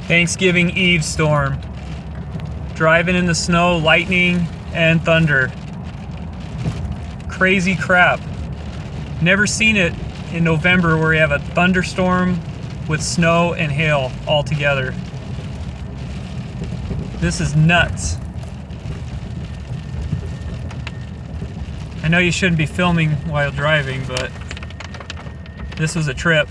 Thanksgiving Eve storm. Driving in the snow, lightning and thunder. Crazy crap. Never seen it in November where we have a thunderstorm with snow and hail all together. This is nuts. I know you shouldn't be filming while driving, but this was a trip.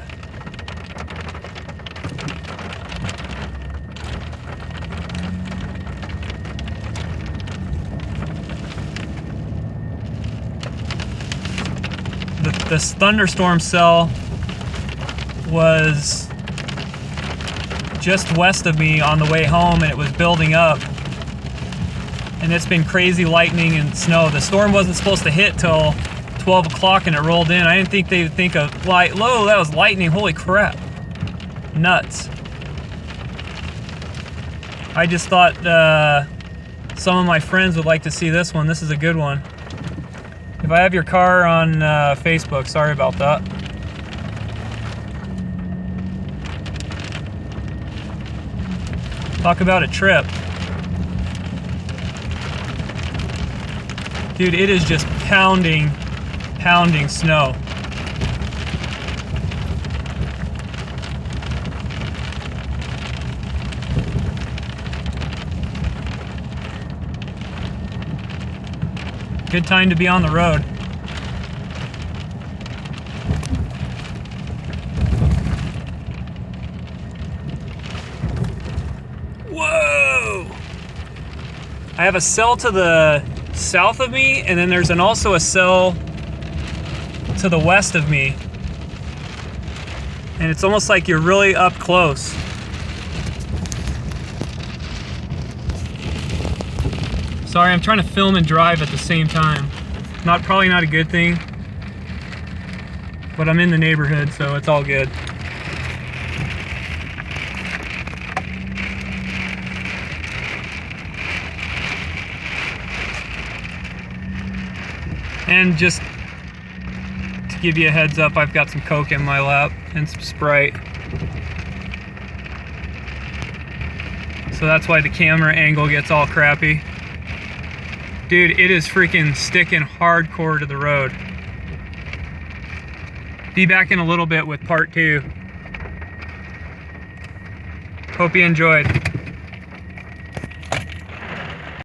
This thunderstorm cell was just west of me on the way home, and it was building up, and it's been crazy lightning and snow. The storm wasn't supposed to hit till 12 o'clock and it rolled in. I didn't think they would think of light. Whoa, that was lightning. Holy crap. Nuts. I just thought some of my friends would like to see this one. This is a good one. If I have your car on Facebook, sorry about that. Talk about a trip. Dude, it is just pounding snow. Good time to be on the road. Whoa! I have a cell to the south of me, and then there's also a cell to the west of me. And it's almost like you're really up close. Sorry, I'm trying to film and drive at the same time. Probably not a good thing, but I'm in the neighborhood, so it's all good. And just to give you a heads up, I've got some Coke in my lap and some Sprite. So that's why the camera angle gets all crappy. Dude, it is freaking sticking hardcore to the road. Be back in a little bit with part 2. Hope you enjoyed.